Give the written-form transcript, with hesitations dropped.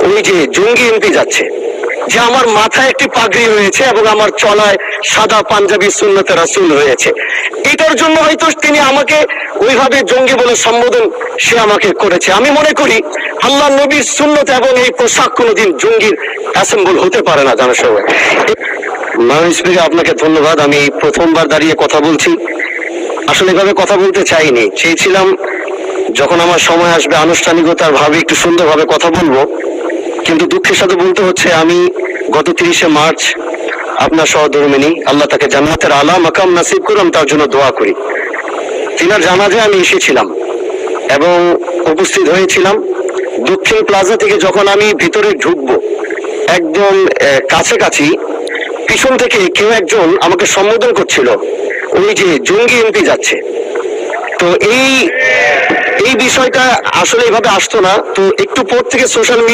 ওই যে জঙ্গি এমপি যাচ্ছে, যে আমার মাথায় একটি পাগড়ি হয়েছে এবং আমার চলায় সাদা পাঞ্জাবি সুন্নতে রাসূল হয়েছে, এটার জন্য হয়তো তিনি আমাকে ওইভাবে জঙ্গি বলে সম্বোধন সে আমাকে করেছে। আমি মনে করি আল্লাহ নবীর সুন্নত এবং এই পোশাক কোনোদিন জঙ্গির অ্যাসেম্বল হতে পারে না। জানার সবাই, মাননীয় স্পিকার আপনাকে ধন্যবাদ। আমি প্রথমবার দাঁড়িয়ে কথা বলছি, আসলে এভাবে কথা বলতে চাইনি, চেয়েছিলাম যখন আমার সময় আসবে আনুষ্ঠানিকতার ভাবে একটু সুন্দরভাবে কথা বলবো, কিন্তু দুঃখের সাথে বলতে হচ্ছে আমি গত 30শে মার্চ আপনার সহধর্মিনী, আল্লাহ তাকে জান্নাতের আলা মাকাম নাসিব করুন, তার জন্য দোয়া করি। তিনার জানাজায় আমি এসেছিলাম এবং উপস্থিত হয়েছিলাম। দক্ষিণ প্লাজা থেকে যখন আমি ভিতরে ঢুকবো, একদম কাছাকাছি পিছন থেকে কেউ একজন আমাকে সম্বোধন করছিল, ওই যে জঙ্গি এমপি যাচ্ছে। তো এই বিষয়টা আসলে এভাবে আসতো না, তো একটু পর থেকে সোশ্যাল মিডিয়া